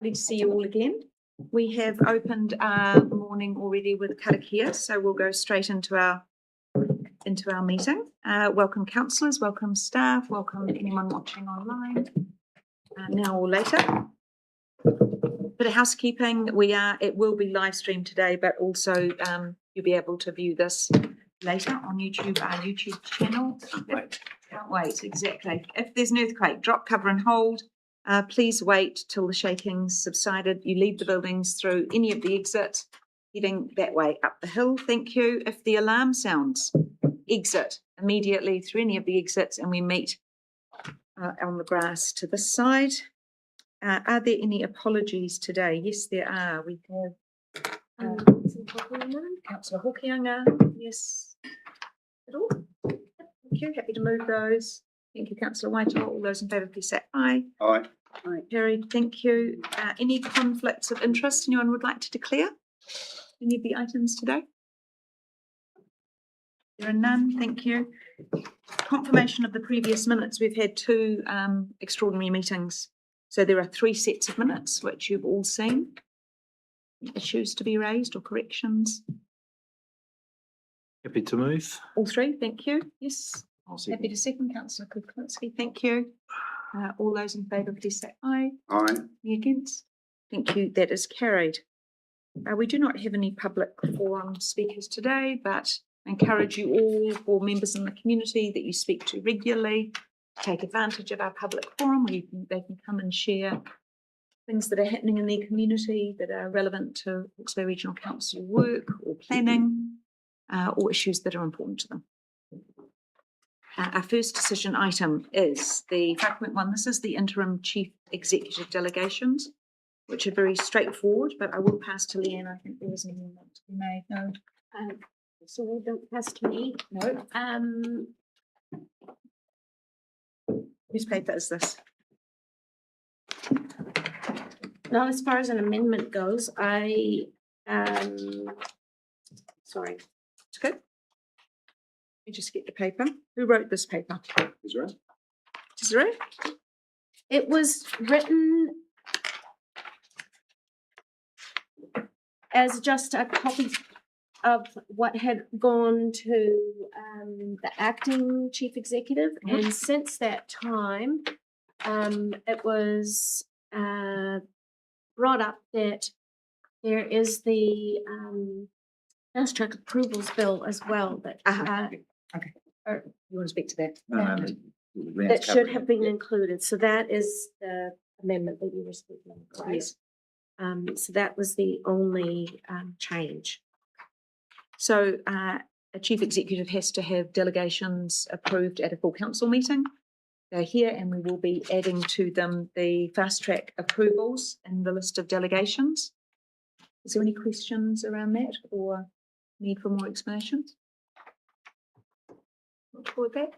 Good to see you all again. We have opened our morning already with karakia, so we'll go straight into our meeting. Welcome councillors, welcome staff, welcome anyone watching online now or later. Bit of housekeeping, it will be live streamed today, but also you'll be able to view this later on YouTube, our YouTube channel. Can't wait, exactly. If there's an earthquake, drop, cover and hold. Please wait till the shaking's subsided. You leave the buildings through any of the exits, heading that way up the hill. Thank you. If the alarm sounds, exit immediately through any of the exits and we meet on the grass to this side. Are there any apologies today? Yes, there are. We have Councillor Hokianga. Yes. At all? Thank you. Happy to move those. Thank you, Councillor Whitehall. All those in favour, please say aye. Aye. Aye, carried. Thank you. Any conflicts of interest anyone would like to declare? Any of the items today? There are none. Thank you. Confirmation of the previous minutes. We've had two extraordinary meetings. So there are 3 sets of minutes, which you've all seen. Issues to be raised or corrections? Happy to move. All 3, thank you. Yes. Happy to second, Councillor Kuklinski. Thank you. All those in favour, please say aye. Aye. Any against? Thank you. That is carried. We do not have any public forum speakers today, but I encourage you all, or members in the community that you speak to regularly, to take advantage of our public forum where they can come and share things that are happening in their community that are relevant to Hawke's Bay Regional Council work or planning, or issues that are important to them. Our first decision item is the 5.1. This is the interim chief executive delegations, which are very straightforward, but I will pass to Leanne. I think there was an amendment to be made. No. So we don't pass to me. No. Whose paper is this? Now, as far as an amendment goes, sorry. It's good. You just get the paper. Who wrote this paper? Israel. Desiree? It was written as just a copy of what had gone to the acting chief executive, and since that time, it was brought up that there is the fast track approvals bill as well that Okay. You want to speak to that? that should have been included. So that is the amendment that you were speaking of, right? Yes. So that was the only change. So a chief executive has to have delegations approved at a full council meeting. They're here and we will be adding to them the fast track approvals in the list of delegations. Is there any questions around that or need for more explanations? For that?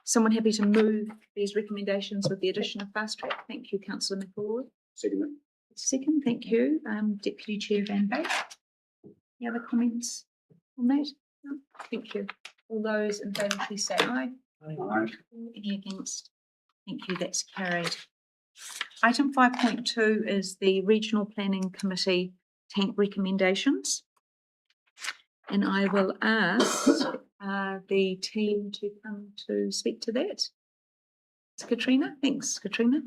Someone happy to move these recommendations with the addition of fast track? Thank you, Councillor McAvoy. Second. Second, thank you, Deputy Chair Van Beek. Any other comments on that? No? Thank you. All those in favour, please say aye. Aye. Any against? Thank you, that's carried. Item 5.2 is the Regional Planning Committee tank recommendations. And I will ask the team to come to speak to that. It's Katrina. Thanks, Katrina.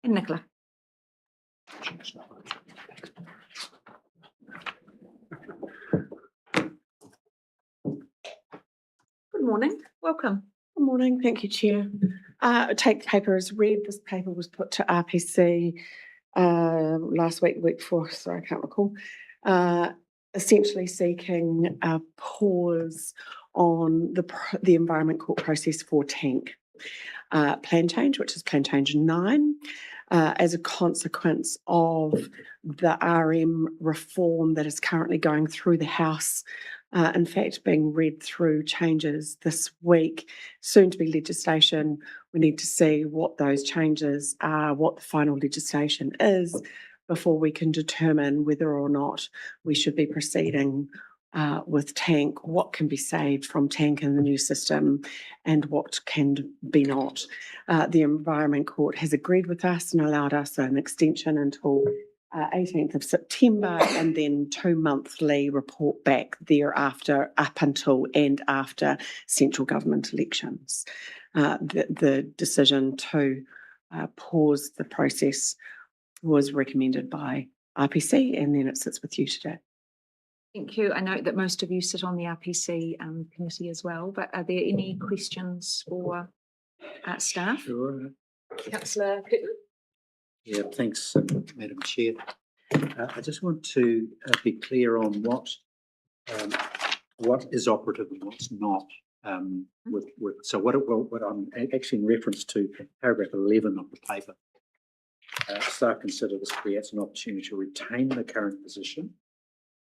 And Nicola. Good morning. Welcome. Good morning. Thank you, Chair. Take paper as read. This paper was put to RPC last week, the week before, sorry, I can't recall. Essentially seeking a pause on the Environment Court process for tank plan change, which is plan change 9, as a consequence of the RM reform that is currently going through the House. In fact, being read through changes this week, soon to be legislation. We need to see what those changes are, what the final legislation is, before we can determine whether or not we should be proceeding with tank, what can be saved from tank in the new system and what can be not. The Environment Court has agreed with us and allowed us an extension until 18th of September, and then 2 monthly report back thereafter up until and after central government elections. The decision to pause the process was recommended by RPC, and then it sits with you today. Thank you. I know that most of you sit on the RPC committee as well, but are there any questions for staff? Sure. Councillor Curtin? Yeah, thanks, Madam Chair. I just want to be clear on what is operative and what's not. So what I'm actually in reference to paragraph 11 of the paper. Staff consider this creates an opportunity to retain the current position.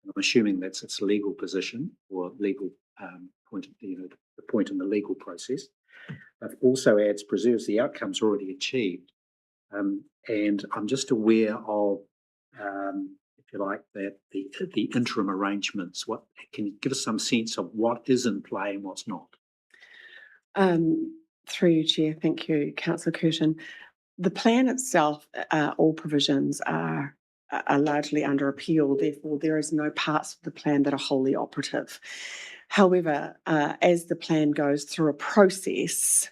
I'm assuming that's its legal position or legal point, the point in the legal process. But also adds preserves the outcomes already achieved. And I'm just aware of, if you like, that the interim arrangements. What can you give us some sense of what is in play and what's not? Through you, Chair. Thank you, Councillor Curtin. The plan itself, all provisions are largely under appeal. Therefore, there is no parts of the plan that are wholly operative. However, as the plan goes through a process,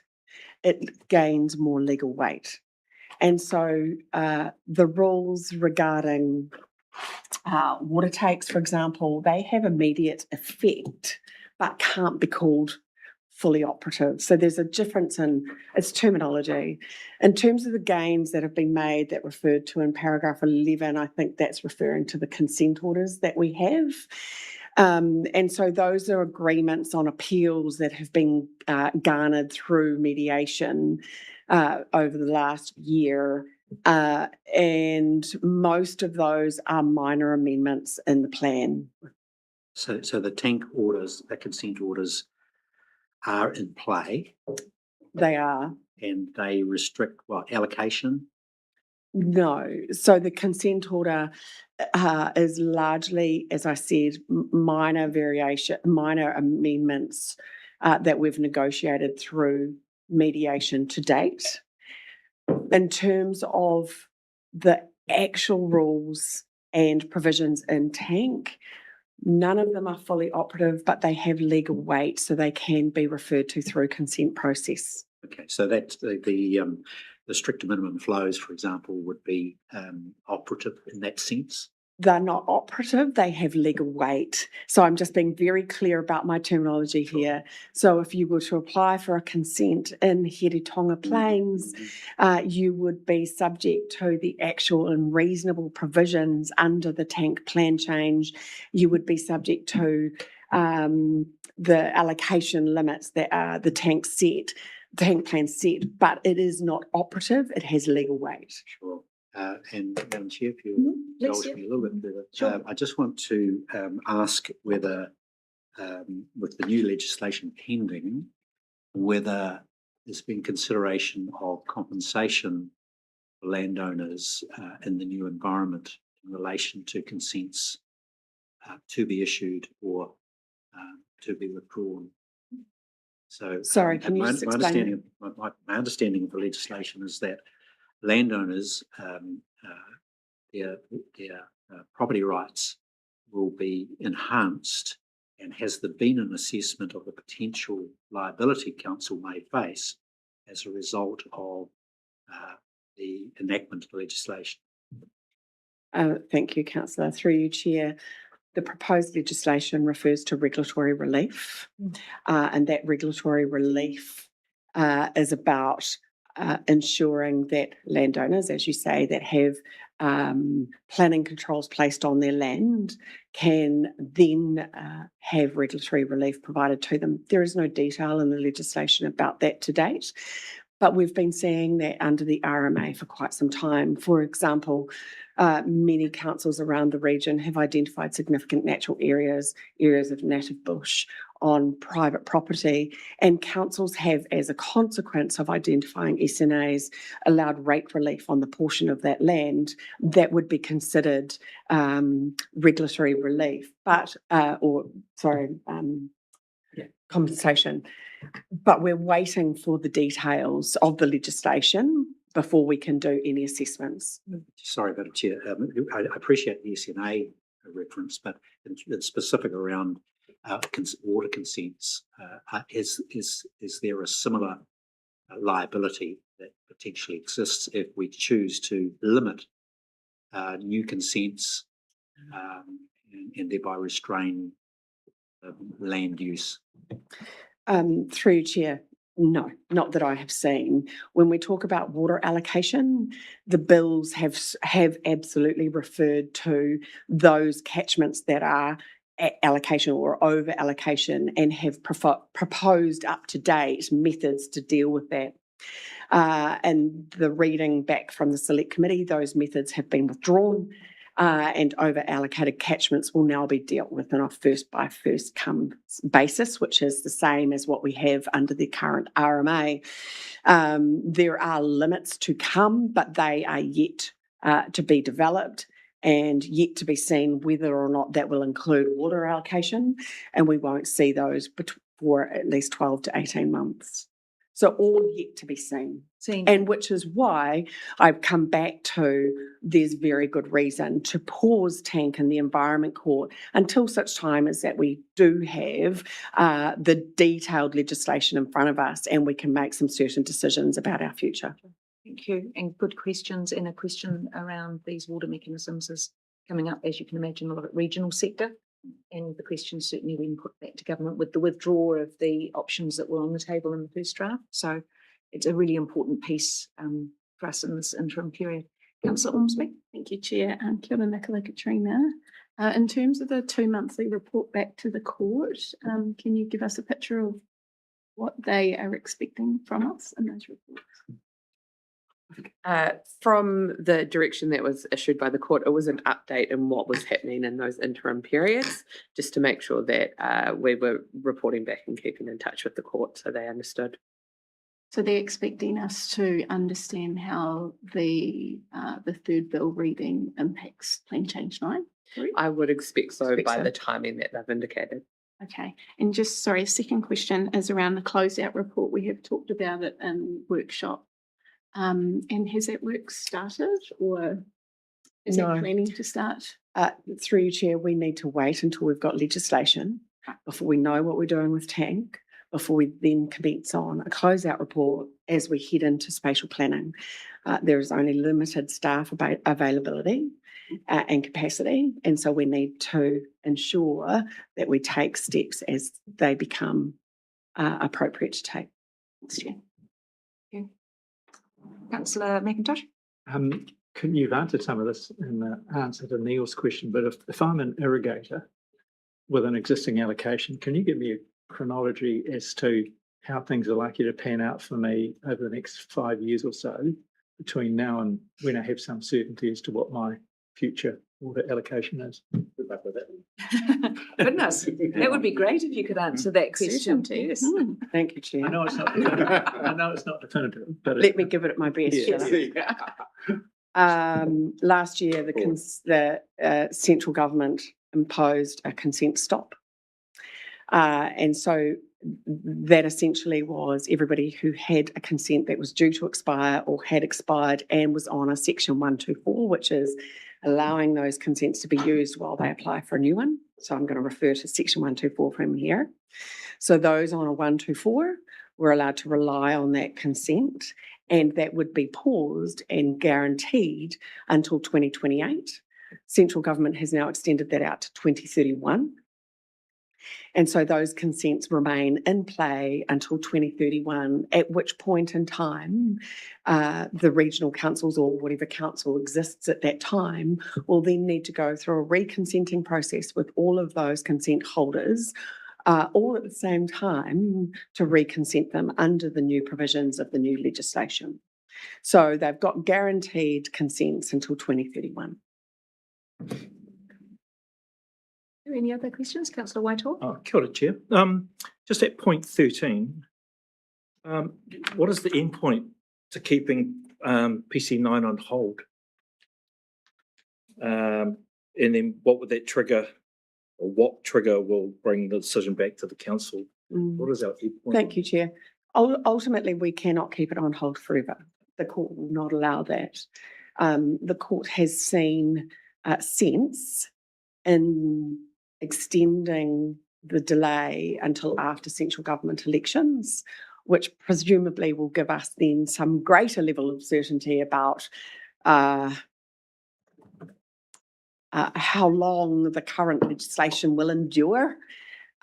it gains more legal weight. And so the rules regarding water takes, for example, they have immediate effect, but can't be called fully operative. So there's a difference in its terminology. In terms of the gains that have been made that referred to in paragraph 11, I think that's referring to the consent orders that we have. And so those are agreements on appeals that have been garnered through mediation over the last year. And most of those are minor amendments in the plan. So the tank orders, the consent orders are in play. They are. And they restrict what, allocation? No. So the consent order is largely, as I said, minor amendments that we've negotiated through mediation to date. In terms of the actual rules and provisions in tank, none of them are fully operative, but they have legal weight, so they can be referred to through consent process. Okay, so that's the stricter minimum flows, for example, would be operative in that sense? They're not operative, they have legal weight. So I'm just being very clear about my terminology here. So if you were to apply for a consent in Heretaunga Plains, you would be subject to the actual and reasonable provisions under the tank plan change. You would be subject to the allocation limits that are the tank plan set, but it is not operative, it has legal weight. Sure. And Madam Chair, if you indulge me a little bit further, Sure. I just want to ask whether, with the new legislation pending, whether there's been consideration of compensation for landowners in the new environment in relation to consents to be issued or to be withdrawn. So, Sorry, can you just explain? My understanding of the legislation is that landowners, their property rights will be enhanced, and has there been an assessment of the potential liability council may face as a result of the enactment of the legislation? Thank you, Councillor. Through you, Chair. The proposed legislation refers to regulatory relief, and that regulatory relief is about ensuring that landowners, as you say, that have planning controls placed on their land can then have regulatory relief provided to them. There is no detail in the legislation about that to date, but we've been seeing that under the RMA for quite some time. For example, many councils around the region have identified significant natural areas of native bush on private property, and councils have, as a consequence of identifying SNAs, allowed rate relief on the portion of that land that would be considered regulatory relief, compensation. But we're waiting for the details of the legislation before we can do any assessments. Sorry, Madam Chair, I appreciate the SNA reference, but in specific around water consents, is there a similar liability that potentially exists if we choose to limit new consents and thereby restrain land use? Through you, Chair, no, not that I have seen. When we talk about water allocation, the bills have absolutely referred to those catchments that are at allocation or over allocation and have proposed up to date methods to deal with that. And the reading back from the select committee, those methods have been withdrawn. And over allocated catchments will now be dealt with on a first by first come basis, which is the same as what we have under the current RMA. There are limits to come, but they are yet to be developed and yet to be seen whether or not that will include water allocation. And we won't see those for at least 12 to 18 months. So all yet to be seen. And which is why I've come back to there's very good reason to pause TANC in the Environment Court until such time as that we do have the detailed legislation in front of us and we can make some certain decisions about our future. Thank you, and good questions. And a question around these water mechanisms is coming up, as you can imagine, a lot of regional sector. And the question certainly been put back to government with the withdrawal of the options that were on the table in the first draft. So it's a really important piece for us in this interim period. Councillor Ormsby. Thank you, Chair. Kia ora, Nicola Katrina. In terms of the 2 monthly report back to the court, can you give us a picture of what they are expecting from us in those reports? From the direction that was issued by the court, it was an update in what was happening in those interim periods, just to make sure that we were reporting back and keeping in touch with the court so they understood. So they're expecting us to understand how the third bill reading impacts Plan Change 9? I would expect so Expect by so. the timing that they've indicated. Okay, and just, sorry, a second question is around the closeout report. We have talked about it in workshop. And has that work started or is No. that planning to start? Through you, Chair, we need to wait until we've got legislation before we know what we're doing with TANC, before we then commence on a closeout report as we head into spatial planning. There is only limited staff availability and capacity, and so we need to ensure that we take steps as they become appropriate to take. Thanks, Chair. Councillor McIntosh. You've answered some of this in the answer to Neil's question, but if I'm an irrigator with an existing allocation, can you give me a chronology as to how things are likely to pan out for me over the next 5 years or so between now and when I have some certainty as to what my future water allocation is? Good luck with that. Goodness, that would be great if you could answer that question. Yes. Thank you, Chair. I know it's not definitive, I know it's not definitive, but Let me give it my best. Yeah. Last year, the central government imposed a consent stop. And so that essentially was everybody who had a consent that was due to expire or had expired and was on a section 124, which is allowing those consents to be used while they apply for a new one. So I'm going to refer to section 124 from here. So those on a 124 were allowed to rely on that consent, and that would be paused and guaranteed until 2028. Central government has now extended that out to 2031. And so those consents remain in play until 2031, at which point in time the regional councils or whatever council exists at that time will then need to go through a reconsenting process with all of those consent holders all at the same time to reconsent them under the new provisions of the new legislation. So they've got guaranteed consents until 2031. there any other questions? Councillor Whitehall? Oh, kia ora, Chair. Just at point 13, what is the end point to keeping PC9 on hold? And then what would that trigger, or what trigger will bring the decision back to the council? What is our end point? Thank you, Chair. Ultimately, we cannot keep it on hold forever. The court will not allow that. The court has seen sense in extending the delay until after central government elections, which presumably will give us then some greater level of certainty about how long the current legislation will endure,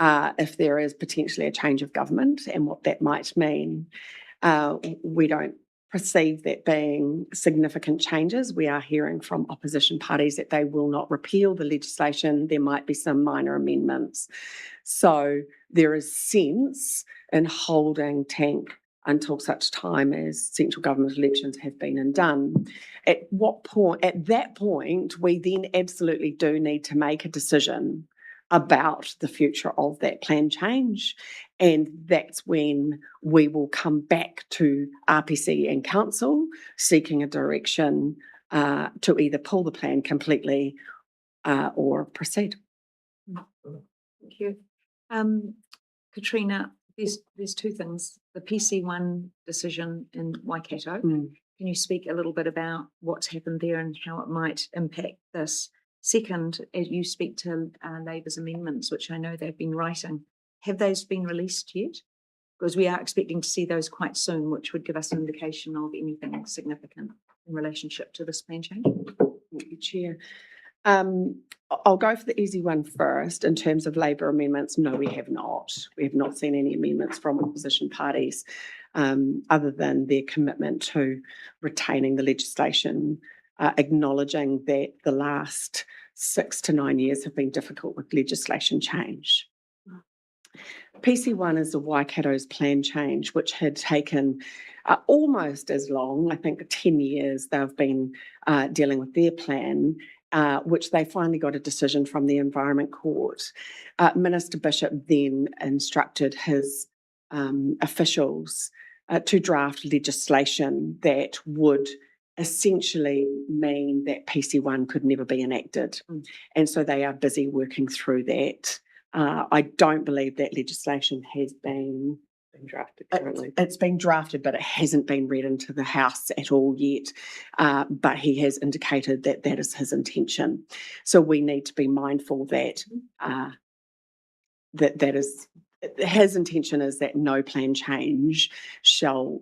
if there is potentially a change of government and what that might mean. We don't perceive that being significant changes. We are hearing from opposition parties that they will not repeal the legislation. There might be some minor amendments. So there is sense in holding Tank until such time as central government elections have been and done. At that point, we then absolutely do need to make a decision about the future of that plan change. And that's when we will come back to RPC and council seeking a direction to either pull the plan completely or proceed. Thank you. Katrina, there's two things. The PC1 decision in Waikato. Can you speak a little bit about what's happened there and how it might impact this? Second, as you speak to Labour's amendments, which I know they've been writing, have those been released yet? Because we are expecting to see those quite soon, which would give us an indication of anything significant in relationship to this plan change. Thank you, Chair. I'll go for the easy one first. In terms of Labour amendments, no, we have not. We have not seen any amendments from opposition parties other than their commitment to retaining the legislation, acknowledging that the last 6 to 9 years have been difficult with legislation change. PC1 is the Waikato's plan change, which had taken almost as long, I think 10 years they've been dealing with their plan, which they finally got a decision from the Environment Court. Minister Bishop then instructed his officials to draft legislation that would essentially mean that PC1 could never be enacted. And so they are busy working through that. I don't believe that legislation has been drafted currently. It's been drafted, but it hasn't been read into the House at all yet. But he has indicated that that is his intention. So we need to be mindful that that is his intention is that no plan change shall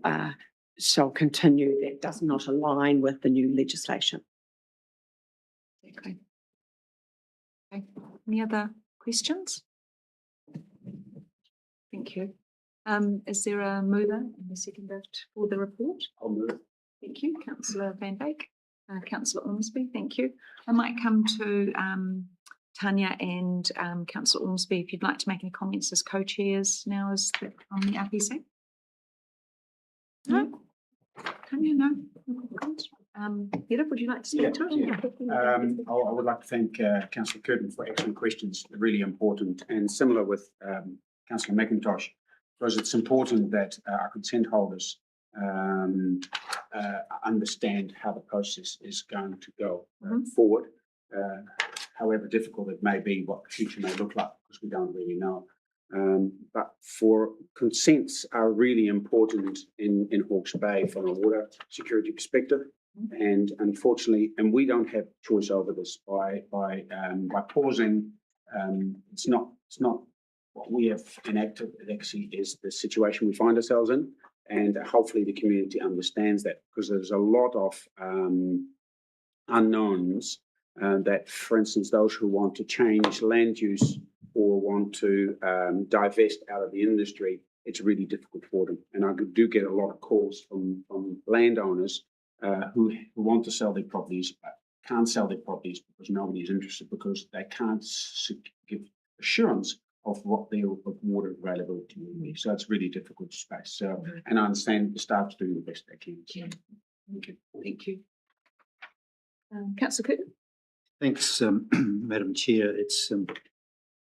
continue that does not align with the new legislation. Okay. Any other questions? Thank you. Is there a mover and a seconder for the report? I'll move. Thank you, Councillor Van Dijk. Councillor Ormsby, thank you. I might come to Tanya and Councillor Ormsby if you'd like to make any comments as co-chairs now as on the RPC. No? Tanya, no? Peter, would you like to speak to it? I would like to thank Councillor Curtin for excellent questions, really important, and similar with Councillor McIntosh, because it's important that our consent holders understand how the process is going to go forward, however difficult it may be, what the future may look like, because we don't really know. But for consents are really important in Hawke's Bay from a water security perspective. And unfortunately, and we don't have choice over this by pausing. It's not what we have enacted. It actually is the situation we find ourselves in, and hopefully the community understands that, because there's a lot of unknowns that, for instance, those who want to change land use or want to divest out of the industry, it's really difficult for them. And I do get a lot of calls from landowners who want to sell their properties, but can't sell their properties because nobody is interested, because they can't give assurance of what their water availability will be. So it's really difficult space. So, and I understand the staff's doing the best they can. So. Thank you. Thank you. Councillor Curtin. Thanks, Madam Chair. It's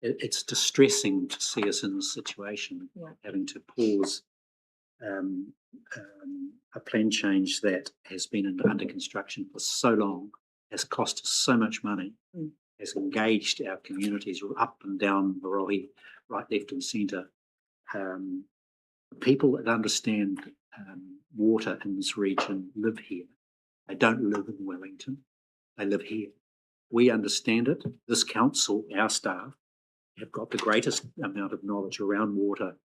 it's distressing to see us in this situation, Yeah. having to pause a plan change that has been under construction for so long, has cost us so much money, has engaged our communities up and down Morohi, right, left and centre. People that understand water in this region live here. They don't live in Wellington. They live here. We understand it. This council, our staff, have got the greatest amount of knowledge around water,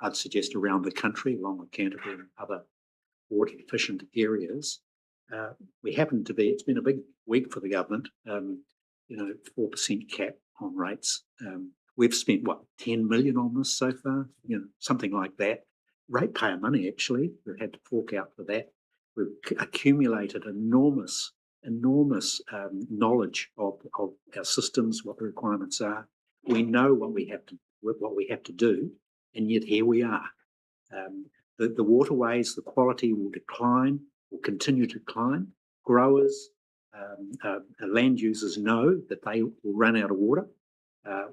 I'd suggest around the country, along with Canterbury and other water efficient areas. We happen to be, it's been a big week for the government, 4% cap on rates. We've spent, 10 million on this so far, something like that. Ratepayer money, actually. We've had to fork out for that. We've accumulated enormous knowledge of our systems, what the requirements are. We know what we have to do, and yet here we are. The waterways, the quality will decline, will continue to decline. Growers, land users know that they will run out of water.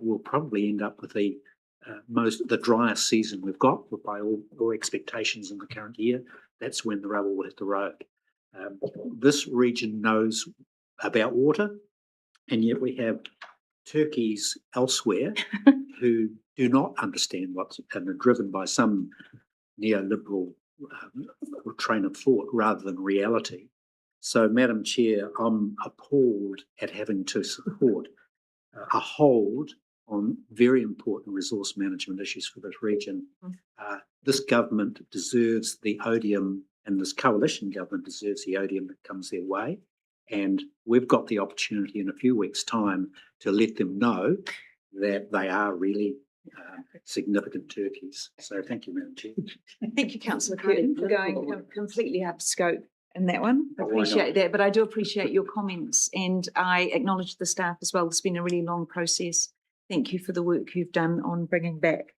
We'll probably end up with the driest season we've got, by all expectations in the current year. That's when the rubber will hit the road. This region knows about water, and yet we have turkeys elsewhere who do not understand and are driven by some neoliberal train of thought rather than reality. So, Madam Chair, I'm appalled at having to support a hold on very important resource management issues for this region. This government deserves the odium, and this coalition government deserves the odium that comes their way. And we've got the opportunity in a few weeks' time to let them know that they are really significant turkeys. So thank you, Madam Chair. Thank you, Councillor Curtin, for going completely out of scope in that one. Oh, why Appreciate not? that, but I do appreciate your comments, and I acknowledge the staff as well. It's been a really long process. Thank you for the work you've done on bringing back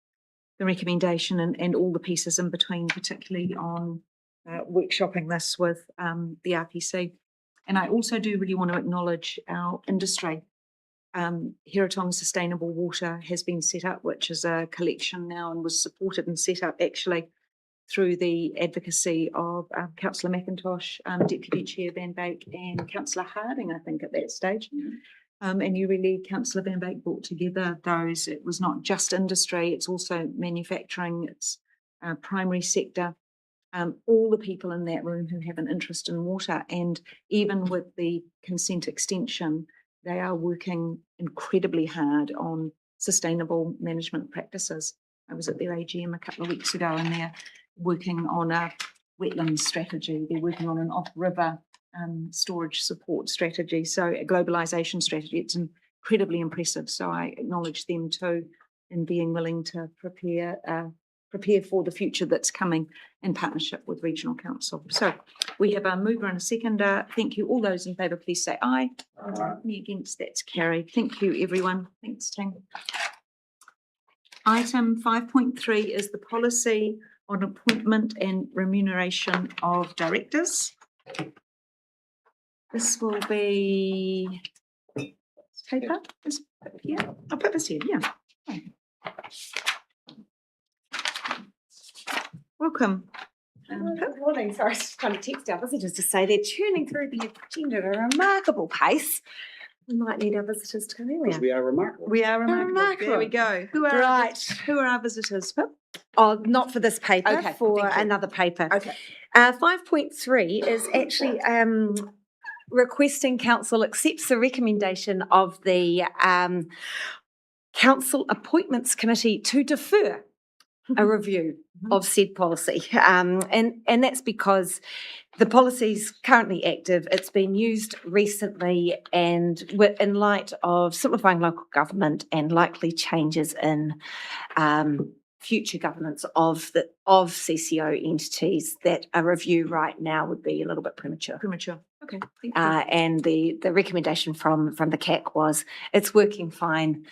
the recommendation and all the pieces in between, particularly on workshopping this with the RPC. And I also do really want to acknowledge our industry. Hiratonga Sustainable Water has been set up, which is a collection now and was supported and set up actually through the advocacy of Councillor McIntosh, Deputy Chair Van Beek and Councillor Harding, I think, at that stage. And you really, Councillor Van Beek, brought together those. It was not just industry, it's also manufacturing, it's primary sector, all the people in that room who have an interest in water. And even with the consent extension, they are working incredibly hard on sustainable management practices. I was at their AGM a couple of weeks ago, and they're working on a wetlands strategy. They're working on an off-river storage support strategy, so a globalisation strategy. It's incredibly impressive. So I acknowledge them too in being willing to prepare for the future that's coming in partnership with Regional Council. So we have a mover and a seconder. Thank you. All those in favour, please say aye. Any against? That's carried. Thank you, everyone. Thanks, Ting. Item 5.3 is the policy on appointment and remuneration of directors. This will be paper. Yeah, I'll put this here. Yeah. Welcome. Good morning. Sorry, I was just trying to text our visitors to say they're churning through the agenda at a remarkable pace. We might need our visitors to come Because earlier. we are remarkable. We are remarkable. There we go. Who are Right. Who are our visitors? Pip? Oh, not for this paper, Okay, for thank you. another paper. Okay. 5.3 is actually requesting council accepts the recommendation of the Council Appointments Committee to defer a review of said policy. And that's because the policy is currently active. It's been used recently, and in light of simplifying local government and likely changes in future governance of CCO entities, that a review right now would be a little bit premature. Premature. Okay. Thank you. And the recommendation from the CAC was it's working fine.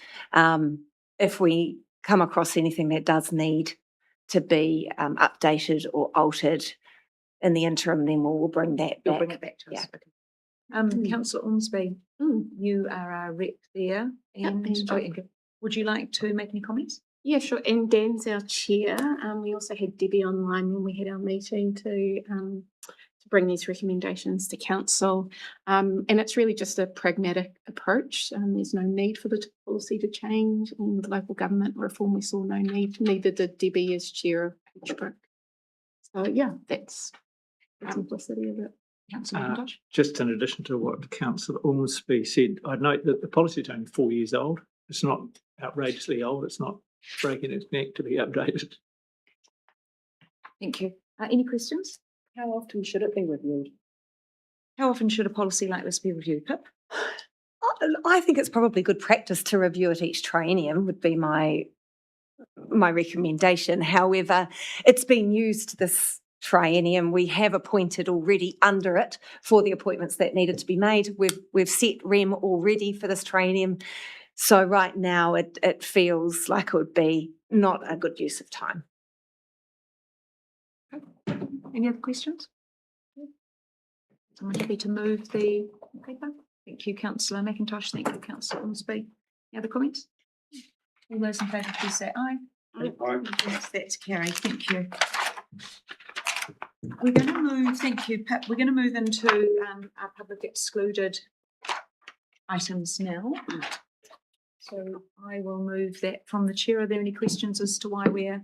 If we come across anything that does need to be updated or altered in the interim, then we'll bring that You'll back. bring it back to us. Okay. Councillor Ormsby, you are our rep there. Yep, And and oh, Inga. Would you like to make any comments? Yeah, sure. And Dan's our chair. We also had Debbie online when we had our meeting to bring these recommendations to council. And it's really just a pragmatic approach. There's no need for the policy to change. In the local government reform, we saw no need. Neither did Debbie as chair of Pittsburgh. So yeah, that's the simplicity of it. Councillor Uh, McIntosh? Just in addition to what Councillor Ormsby said, I'd note that the policy is only 4 years old. It's not outrageously old. It's not breaking its neck to be updated. Thank you. Any questions? How often should it be reviewed? How often should a policy like this be reviewed, Pip? I think it's probably good practice to review it each triennium would be my recommendation. However, it's been used this triennium. We have appointed already under it for the appointments that needed to be made. We've set REM already for this triennium. So right now it feels like it would be not a good use of time. Any other questions? Someone happy to move the paper? Thank you, Councillor McIntosh. Thank you, Councillor Ormsby. Any other comments? All those in favour, please say aye. Yes, that's carried. Thank you. We're going to move, thank you, Pip. We're going to move into our public excluded items now. So I will move that from the chair. Are there any questions as to why we're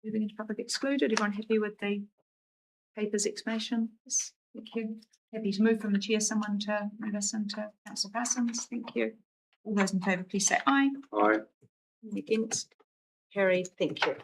moving into public excluded? Everyone happy with the papers explanation? Yes, thank you. Happy to move from the chair, someone to move us into Councillor Parsons. Thank you. All those in favour, please say aye. Aye. Any against? Carried. Thank you.